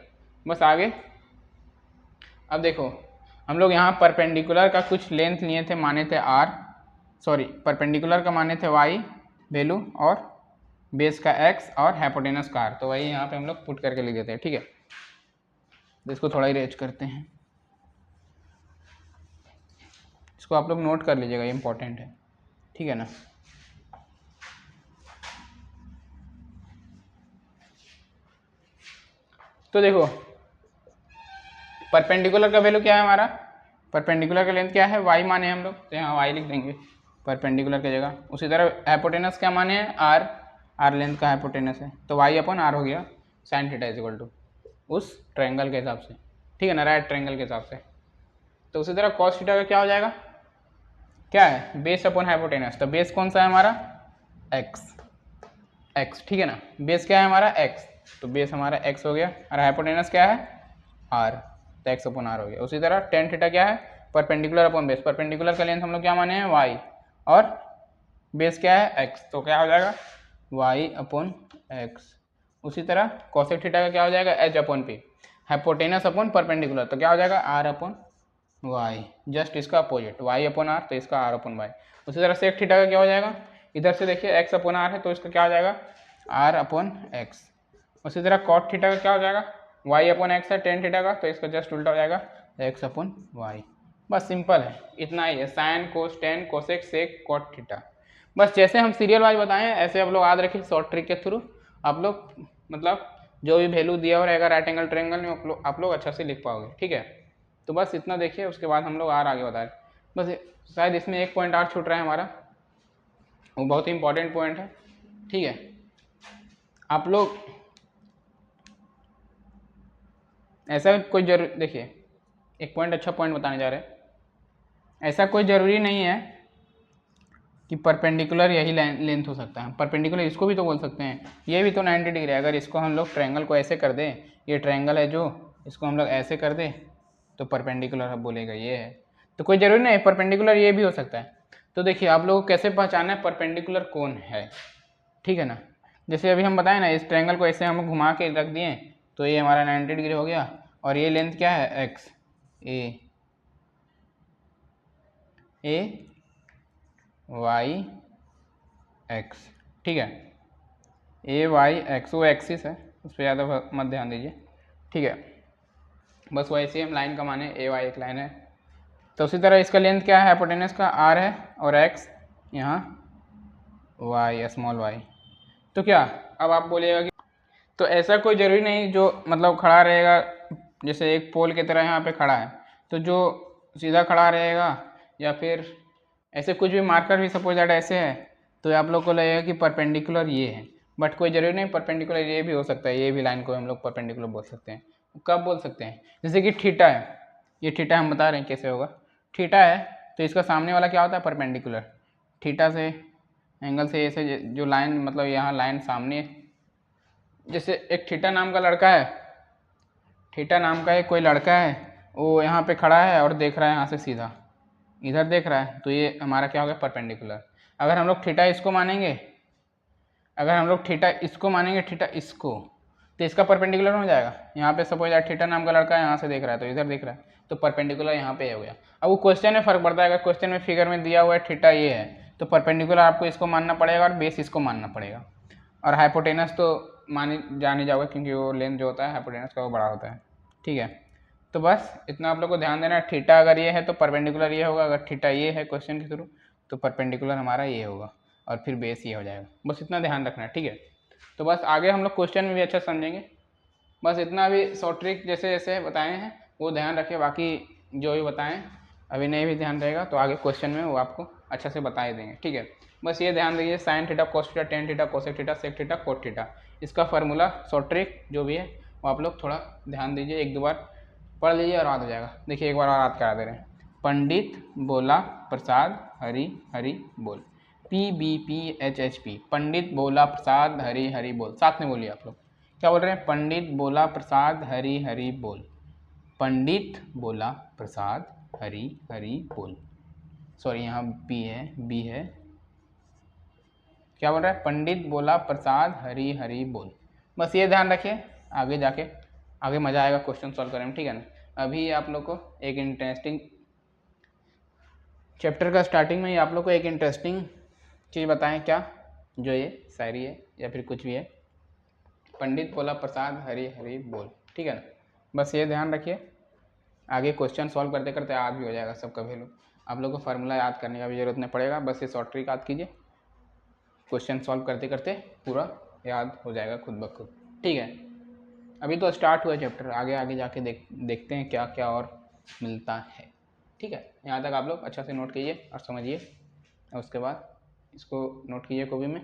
Speaker 1: बस आगे अब देखो, हम लोग यहाँ परपेंडिकुलर का कुछ लेंथ लिए थे, माने थे आर, सॉरी परपेंडिकुलर का माने थे वाई वैल्यू, और बेस का एक्स, और हाइपोटेनस का आर, तो वही यहाँ पे हम लोग पुट करके लिख देते हैं, ठीक है। तो इसको थोड़ा ही रेज करते हैं, इसको आप लोग नोट कर लीजिएगा, ये इंपॉर्टेंट है, ठीक है ना। तो देखो परपेंडिकुलर का वैल्यू क्या है हमारा, परपेंडिकुलर का लेंथ क्या है वाई माने हम लोग, तो यहाँ वाई लिख देंगे परपेंडिकुलर की जगह। उसी तरह हाइपोटेनस क्या माने हैं आर, आर लेंथ का हाइपोटेनस है, तो वाई अपॉन आर हो गया साइन थीटा इक्वल टू उस ट्रायंगल के हिसाब से, ठीक है ना, राइट ट्रायंगल के हिसाब से। तो उसी तरह कॉस थीटा का क्या हो जाएगा, क्या है बेस अपॉन हाइपोटेनस, तो बेस कौन सा है हमारा एक्स, एक्स, ठीक है ना, बेस क्या है हमारा एक्स, तो बेस हमारा एक्स हो गया, और हाइपोटेनस क्या है आर, तो एक्स अपॉन आर हो गया। उसी तरह टेन थीटा क्या है परपेंडिकुलर अपॉन बेस, परपेंडिकुलर का लेंथ हम लोग क्या माने हैं वाई, और बेस क्या है एक्स, तो क्या हो जाएगा वाई अपॉन एक्स। उसी तरह कॉसेक थीटा का क्या हो जाएगा H upon P, hypotenuse upon perpendicular, तो क्या हो जाएगा आर अपॉन वाई, जस्ट इसका अपोजिट वाई अपॉन आर, तो इसका आर अपॉन वाई। उसी तरह सेक थीटा का क्या हो जाएगा, इधर से देखिए एक्स अपॉन आर है तो इसका क्या हो जाएगा आर अपॉन एक्स। उसी तरह कॉट थीटा का क्या हो जाएगा वाई अपॉन एक्स है टेन थीटा का, तो इसका जस्ट उल्टा हो जाएगा एक्स अपॉन वाई। बस सिंपल है, इतना ही है, sine cos tan cosec sec cot theta. बस जैसे हम सीरियल वाइज बताएं ऐसे आप लोग याद रखिए, शॉर्ट ट्रिक के थ्रू आप लोग मतलब जो भी वैल्यू दिया हो रहेगा राइट एंगल ट्रायंगल में आप लोग अच्छा से लिख पाओगे, ठीक है। तो बस इतना देखिए, उसके बाद हम लोग आगे बता रहे। बस शायद इसमें एक पॉइंट और छूट रहा है हमारा, वो बहुत ही इंपॉर्टेंट पॉइंट है, ठीक है। आप लोग ऐसा कोई जरूर देखिए, एक पॉइंट अच्छा पॉइंट बताने जा रहे हैं, ऐसा कोई ज़रूरी नहीं है कि परपेंडिकुलर यही लेंथ हो सकता है, परपेंडिकुलर इसको भी तो बोल सकते हैं, ये भी तो 90 डिग्री है। अगर इसको हम लोग ट्रायंगल को ऐसे कर दें, ये ट्रायंगल है जो, इसको हम लोग ऐसे कर दें तो परपेंडिकुलर अब बोलेगा ये है, तो कोई ज़रूरी नहीं परपेंडिकुलर ये भी हो सकता है। तो देखिए आप लोगों को कैसे पहचानना है परपेंडिकुलर कौन है, ठीक है ना। जैसे अभी हम बताएं ना, इस ट्रायंगल को ऐसे हम घुमा के रख दिए तो ये हमारा 90 डिग्री हो गया, और ये लेंथ क्या है एक्स, ए वाई एक्स, ठीक है, ए वाई एक्स वो एक्सिस है, उस पर ज़्यादा मत ध्यान दीजिए, ठीक है। बस वैसे हम लाइन का माने ए वाई एक लाइन है। तो उसी तरह इसका लेंथ क्या है हाइपोटेनस का आर है, और एक्स यहाँ वाई स्मॉल वाई। तो क्या अब आप बोलिएगा कि तो ऐसा कोई ज़रूरी नहीं जो मतलब खड़ा रहेगा, जैसे एक पोल की तरह यहाँ पे खड़ा है, तो जो सीधा खड़ा रहेगा या फिर ऐसे कुछ भी मार्कर भी सपोज दैट ऐसे है, तो आप लोग को लगेगा कि परपेंडिकुलर ये है, बट कोई ज़रूरी नहीं, परपेंडिकुलर ये भी हो सकता है, ये भी लाइन को हम लोग परपेंडिकुलर बोल सकते हैं। कब बोल सकते हैं, जैसे कि थीटा है, ये थीटा हम बता रहे हैं कैसे होगा, थीटा है तो इसका सामने वाला क्या होता है परपेंडिकुलर, थीटा से एंगल से ऐसे जो लाइन मतलब यहाँ लाइन सामने, जैसे एक थीटा नाम का लड़का है, थीटा नाम का एक कोई लड़का है, वो यहाँ पे खड़ा है और देख रहा है यहाँ से सीधा इधर देख रहा है, तो ये हमारा क्या हो गया परपेंडिकुलर। अगर हम लोग थीटा इसको मानेंगे, अगर हम लोग थीटा इसको मानेंगे, थीटा इसको, तो इसका परपेंडिकुलर हो जाएगा। यहाँ पे सपोज यार थीटा नाम का लड़का यहाँ से देख रहा है तो इधर देख रहा है, तो परपेंडिकुलर यहाँ पे हो गया। अब वो क्वेश्चन में फर्क पड़ता है, अगर क्वेश्चन में फिगर में दिया हुआ है थीटा ये है, तो परपेंडिकुलर आपको इसको मानना पड़ेगा और बेस इसको मानना पड़ेगा, और हाइपोटेनस तो माने जाने जाओगे क्योंकि वो लेंथ जो होता है हाइपोटेनस का वो बड़ा होता है, ठीक है। तो बस इतना आप लोग को ध्यान देना है, थीटा अगर ये है तो परपेंडिकुलर ये होगा, अगर थीटा ये है क्वेश्चन के थ्रू तो परपेंडिकुलर हमारा ये होगा, और फिर बेस ये हो जाएगा। बस इतना ध्यान रखना है, ठीक है। तो बस आगे हम लोग क्वेश्चन में भी अच्छा समझेंगे। बस इतना भी शॉर्ट ट्रिक जैसे जैसे बताए हैं वो ध्यान रखिए, बाकी जो भी बताएं अभी नहीं भी ध्यान रहेगा तो आगे क्वेश्चन में वो आपको अच्छा से बता ही देंगे, ठीक है। बस ये ध्यान दीजिए, sine theta, cos theta, tan theta, cosec theta, sec theta, cot theta, इसका फार्मूला शॉर्ट ट्रिक जो भी है वो आप लोग थोड़ा ध्यान दीजिए, एक दो बार पढ़ लीजिए और याद हो जाएगा। देखिए एक बार और याद करा दे रहे हैं। पंडित बोला प्रसाद हरी हरी बोल, PBPHHP, पंडित बोला प्रसाद हरी हरी बोल। साथ में बोलिए आप लोग, क्या बोल रहे हैं? पंडित बोला प्रसाद हरी हरी बोल, पंडित बोला प्रसाद हरी हरी बोल। सॉरी यहाँ बी है, क्या बोल रहा है? पंडित बोला प्रसाद हरी हरी बोल। बस ये ध्यान रखिए, आगे जाके आगे मज़ा आएगा क्वेश्चन सॉल्व करने में, ठीक है ना। अभी आप लोग को एक इंटरेस्टिंग चैप्टर का स्टार्टिंग में ही आप लोग को एक इंटरेस्टिंग चीज़ बताएं, क्या? जो ये शायरी है या फिर कुछ भी है, पंडित बोला प्रसाद हरी हरी बोल, ठीक है ना। बस ये ध्यान रखिए, आगे क्वेश्चन सॉल्व करते करते याद भी हो जाएगा सबका वैल्यू। आप लोग को फार्मूला याद करने का भी जरूरत नहीं पड़ेगा, बस ये शॉर्ट ट्रिक याद कीजिए, क्वेश्चन सॉल्व करते करते पूरा याद हो जाएगा खुद ब खुद, ठीक है। अभी तो स्टार्ट हुआ चैप्टर, आगे आगे जाके देखते हैं क्या क्या और मिलता है, ठीक है। यहाँ तक आप लोग अच्छा से नोट कीजिए और समझिए, और उसके बाद इसको नोट कीजिए कॉपी में,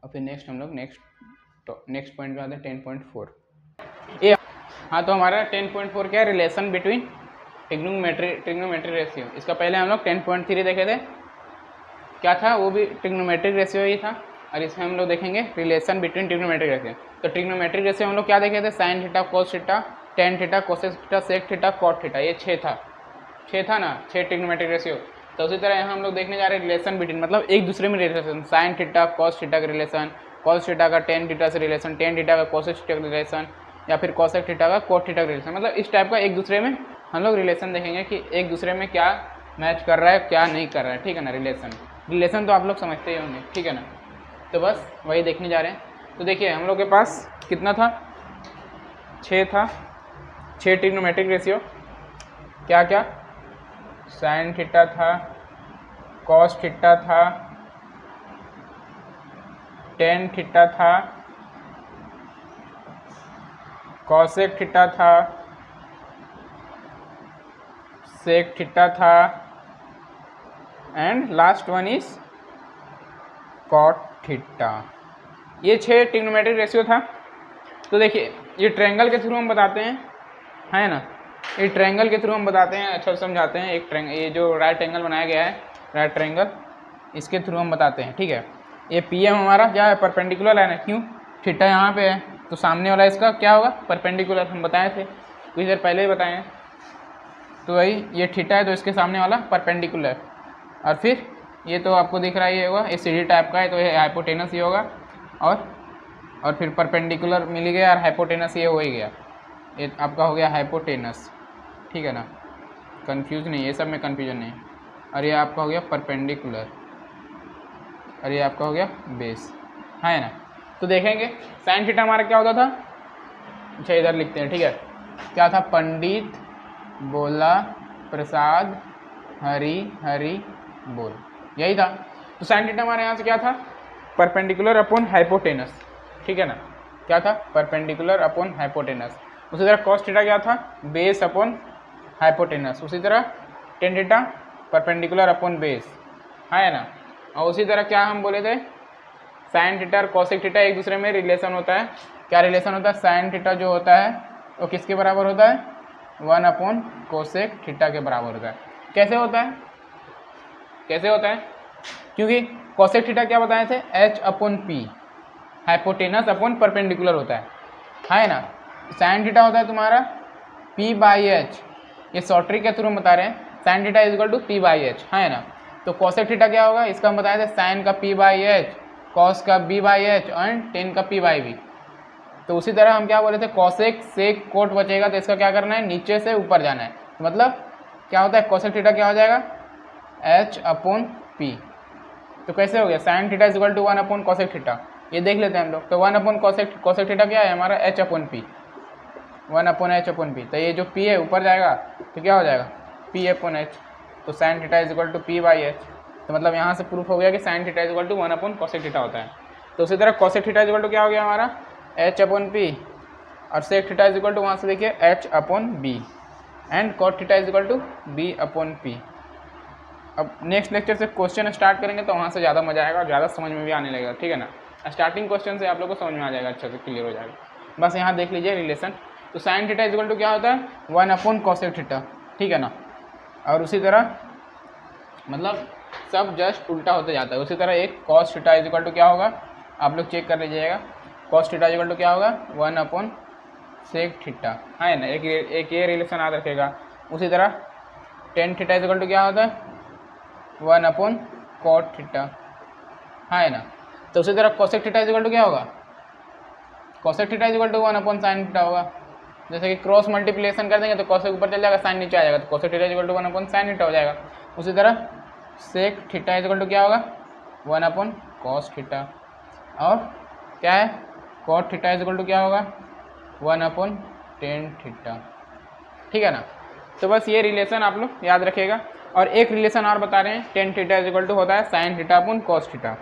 Speaker 1: और फिर नेक्स्ट हम लोग नेक्स्ट पॉइंट पे आते हैं 10.4 ये। हाँ, तो हमारा 10.4 क्या है? Relation between trigonometry ratio. इसका पहले हम लोग 10.3 देखे थे, क्या था? वो भी ट्रिग्नोमेट्रिक रेशियो ही था, और इसमें हम लोग देखेंगे रिलेशन बिटवीन ट्रिग्नोमेट्रिक रेशियो। तो ट्रिग्नोमेट्रिक रेशियो हम लोग क्या देखे थे? Sine theta, cos theta, tan theta, cosec theta, sec theta, cot theta, ये 6 था ना, 6 ट्रिग्नोमेट्रिक रेशियो। तो उसी तरह यहाँ हम लोग देखने जा रहे हैं रिलेशन बिटवीन, मतलब एक दूसरे में relation, sign theta cos theta का रिलेशन, कॉस थीटा का टेन थीटा से रिलेशन, टेन थीटा का कोसेक थीटा का रिलेशन, या फिर कोसेक थीटा का कोट थीटा का रिलेशन। मतलब इस टाइप का एक दूसरे में हम लोग रिलेशन देखेंगे कि एक दूसरे में क्या मैच कर रहा है, क्या नहीं कर रहा है, ठीक है ना। रिलेशन तो आप लोग समझते ही होंगे, ठीक है ना। तो बस वही देखने जा रहे हैं। तो देखिए हम लोग के पास कितना था? 6 था, 6 ट्रिग्नोमेट्रिक रेशियो, क्या क्या? साइन थीटा था, कॉस थीटा था, टेन थीटा था, कॉसेक थीटा था, सेक थीटा था, and last one is cot theta. ये 6 ट्रिग्नोमेट्रिक रेशियो था। तो देखिए ये ट्रायंगल के थ्रू हम बताते हैं, है ना, ये ट्रायंगल के थ्रू हम बताते हैं, अच्छा समझाते हैं। एक ये जो राइट एंगल बनाया गया है, राइट ट्रायंगल, इसके थ्रू हम बताते हैं, ठीक है। ये PM हमारा क्या है? परपेंडिकुलर लाइन है। क्यों? थीटा यहाँ पे है, तो सामने वाला इसका क्या होगा? परपेंडिकुलर। हम बताए थे कुछ देर पहले ही बताए हैं। तो वही ये थीटा है, तो इसके सामने वाला परपेंडिकुलर, और फिर ये तो आपको दिख रहा ही होगा, ये सीढ़ी टाइप का है, तो ये हाइपोटेनस ही होगा, और फिर परपेंडिकुलर मिल गया, और हाइपोटेनस ये हो ही गया, ये आपका हो गया हाइपोटेनस, ठीक है ना। कंफ्यूज नहीं, ये सब में कंफ्यूजन नहीं। और ये आपका हो गया परपेंडिकुलर, और ये आपका हो गया बेस, है ना। तो देखेंगे साइन थीटा हमारा क्या होता था? अच्छा इधर लिखते हैं, ठीक है। क्या था? पंडित बोला प्रसाद हरी हरी बोल, यही था। तो साइन थीटा हमारे यहाँ से क्या था? परपेंडिकुलर अपॉन हाइपोटेनस, ठीक है ना। क्या था? Perpendicular upon hypotenuse. उसी तरह कॉस थीटा क्या था? Base upon hypotenuse. उसी तरह tan theta perpendicular upon base, है ना। और उसी तरह क्या हम बोले थे? साइन थीटा और कोसेक थीटा एक दूसरे में रिलेशन होता है। क्या रिलेशन होता है? साइन थीटा जो होता है वो किसके बराबर होता है? 1 अपॉन कोसेक थीटा के बराबर होता है। कैसे होता है? कैसे होता है? क्योंकि कोसेक थीटा क्या बताए थे? H upon P, hypotenuse upon perpendicular होता है ना। साइन थीटा होता है तुम्हारा P/H, ये शॉर्ट ट्रिक के थ्रू हम बता रहे हैं। Sine theta is equal to P/H, है ना। तो कोसेक थीटा क्या होगा? इसका हम बताए थे साइन का P/H, कॉस का B/H, एंड टेन का P/V। तो उसी तरह हम क्या बोले थे? कोसेक सेक कोट बचेगा, तो इसका क्या करना है? नीचे से ऊपर जाना है। तो मतलब क्या होता है? कोसेक थीटा क्या हो जाएगा? H upon P। तो कैसे हो गया? Sine theta is equal to 1 upon cosec theta, ये देख लेते हैं हम लोग। तो 1 अपॉन कोसेक थीटा क्या है हमारा? H upon P, 1 upon H upon P। तो ये जो P है ऊपर जाएगा तो क्या हो जाएगा? P upon H। तो sine theta is equal to P/H। तो मतलब यहाँ से प्रूफ हो गया कि sine theta is equal to 1 upon cosec theta होता है। तो उसी तरह cosec theta is equal to क्या हो गया हमारा? H अपॉन P, और sec theta is equal to वहाँ से देखिए H upon B, and cot theta is equal to B upon P. अब नेक्स्ट लेक्चर से क्वेश्चन स्टार्ट करेंगे तो वहाँ से ज़्यादा मजा आएगा और ज़्यादा समझ में भी आने लगेगा, ठीक है ना। स्टार्टिंग क्वेश्चन से आप लोग को समझ में आ जाएगा, अच्छे से क्लियर हो जाएगा। बस यहाँ देख लीजिए रिलेशन। तो sine theta is equal to क्या होता है 1 अपॉन कॉसेक थीटा, ठीक है ना। और उसी तरह मतलब सब जस्ट उल्टा होते जाता है। उसी तरह एक cos theta is equal to क्या होगा, आप लोग चेक कर लीजिएगा। Cos theta is equal to क्या होगा 1 अपॉन सेक थीटा, है ना। एक ये रिलेशन याद रखेगा। उसी तरह tan theta is equal to क्या होता है 1 अपॉन कॉट थीटा, है ना। तो उसी तरह cosec theta is equal to क्या होगा, cosec theta is equal to 1 upon sine theta होगा। जैसे कि क्रॉस मल्टीप्लिकेशन कर देंगे तो कोसेक ऊपर चल जाएगा, साइन नीचे आ जाएगा, तो cosec theta is equal to 1 upon sine theta हो जाएगा। उसी तरह sec theta is equal to क्या होगा 1 अपॉन कॉस थीटा। और क्या है cot theta is equal to क्या होगा 1 अपॉन टेन थीटा, ठीक है ना। तो बस ये रिलेशन आप लोग याद रखिएगा। और एक रिलेशन और बता रहे हैं, tan theta is equal to होता है sine theta upon cos theta.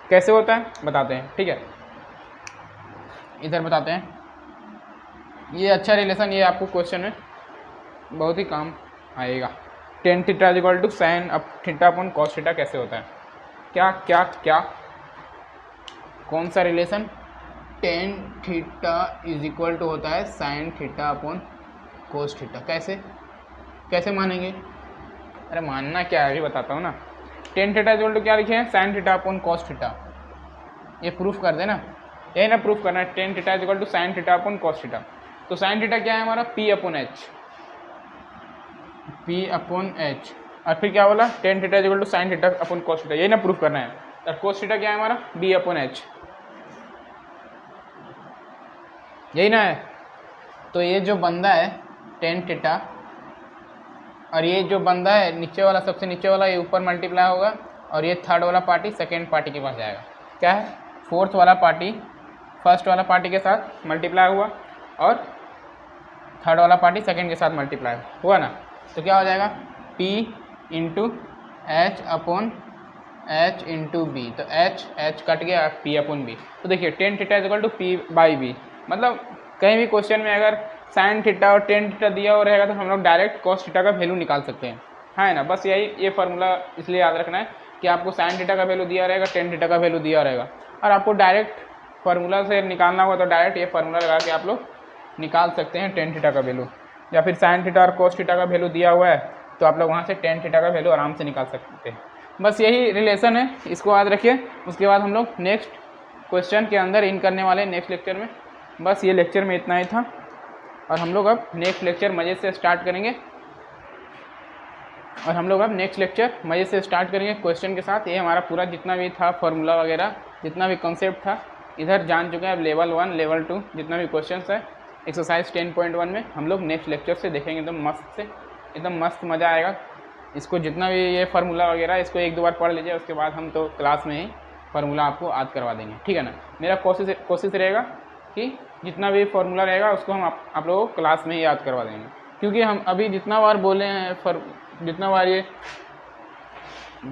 Speaker 1: कैसे होता है बताते हैं, ठीक है। इधर बताते हैं, ये अच्छा रिलेशन, ये आपको क्वेश्चन में बहुत ही काम आएगा। Tan theta is equal to sine up theta upon cos theta कैसे होता है, क्या क्या क्या कौन सा relation. Tan theta is equal to होता है sine theta upon cos theta. कैसे मानेंगे, अरे मानना क्या है अभी बताता हूँ ना। टेन थीटा इक्वल टू क्या लिखे हैं sine theta upon cos theta, ये प्रूफ कर देना, यही ना प्रूफ करना है। Tan theta equal to sine theta upon cos theta. तो साइन थीटा क्या है हमारा P upon H, P upon H. और फिर क्या बोला tan theta equal to sine theta upon cos theta, यही ना प्रूफ करना है। और कॉस थीटा क्या है हमारा बी अपॉन एच, यही ना है। तो ये जो बंदा है टेन थीटा, और ये जो बंदा है नीचे वाला, सबसे नीचे वाला, ये ऊपर मल्टीप्लाई होगा, और ये थर्ड वाला पार्टी सेकेंड पार्टी के पास जाएगा। क्या है फोर्थ वाला पार्टी फर्स्ट वाला पार्टी के साथ मल्टीप्लाई हुआ, और थर्ड वाला पार्टी सेकेंड के साथ मल्टीप्लाई हुआ ना। तो क्या हो जाएगा P into H upon H into B. तो एच कट गया, P अपॉन बी। तो देखिए tan theta is equal to P by B. मतलब कहीं भी क्वेश्चन में अगर साइन थीटा और टेन थीटा दिया हुआ रहेगा तो हम लोग डायरेक्ट कॉस थीटा का वैल्यू निकाल सकते हैं, है ना। बस यही ये फार्मूला इसलिए याद रखना है कि आपको साइन थीटा का वैल्यू दिया रहेगा, टेन थीटा का वैल्यू दिया रहेगा, और आपको डायरेक्ट फार्मूला से निकालना होगा तो डायरेक्ट ये फार्मूला लगा के आप लोग निकाल सकते हैं टेन थीटा का वैल्यू। या फिर साइन थीटा और कॉस थीटा का वैल्यू दिया हुआ है तो आप लोग वहाँ से टेन थीटा का वैल्यू आराम से निकाल सकते हैं। बस यही रिलेशन है, इसको याद रखिए। उसके बाद हम लोग नेक्स्ट क्वेश्चन के अंदर इन करने वाले नेक्स्ट लेक्चर में। बस ये लेक्चर में इतना ही था, और हम लोग अब नेक्स्ट लेक्चर मज़े से स्टार्ट करेंगे। क्वेश्चन के साथ। ये हमारा पूरा जितना भी था फार्मूला वगैरह, जितना भी कॉन्सेप्ट था इधर जान चुके हैं। अब लेवल 1 लेवल 2 जितना भी क्वेश्चन है एक्सरसाइज 10.1 में हम लोग नेक्स्ट लेक्चर से देखेंगे। एकदम मस्त मज़ा आएगा। इसको जितना भी ये फार्मूला वगैरह इसको एक दो बार पढ़ लीजिए, उसके बाद हम तो क्लास में ही फार्मूला आपको याद करवा देंगे, ठीक है ना। मेरा कोशिश रहेगा कि जितना भी फार्मूला रहेगा उसको हम आप लोगों को क्लास में ही याद करवा देंगे, क्योंकि हम अभी जितना बार बोले हैं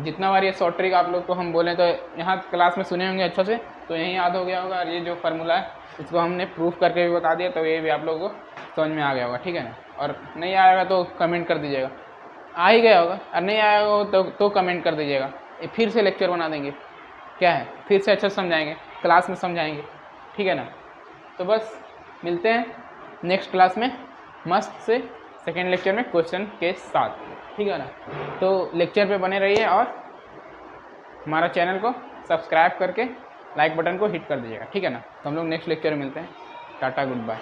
Speaker 1: जितना बार ये शॉर्ट ट्रिक आप लोग को हम बोलें तो यहाँ क्लास में सुने होंगे अच्छे से, तो यही याद हो गया होगा। और ये जो फार्मूला है इसको हमने प्रूफ करके भी बता दिया, तो ये भी आप लोगों को समझ में आ गया होगा, ठीक है ना। और नहीं आएगा तो कमेंट कर दीजिएगा, आ ही गया होगा, और नहीं आया होगा तो कमेंट कर दीजिएगा। फिर से लेक्चर बना देंगे, क्या है फिर से अच्छा समझाएंगे, क्लास में समझाएंगे, ठीक है ना। तो बस मिलते हैं नेक्स्ट क्लास में मस्त से सेकेंड लेक्चर में क्वेश्चन के साथ, ठीक है ना। तो लेक्चर पे बने रहिए और हमारा चैनल को सब्सक्राइब करके लाइक बटन को हिट कर दीजिएगा, ठीक है ना। तो हम लोग नेक्स्ट लेक्चर में मिलते हैं। टाटा गुड बाय।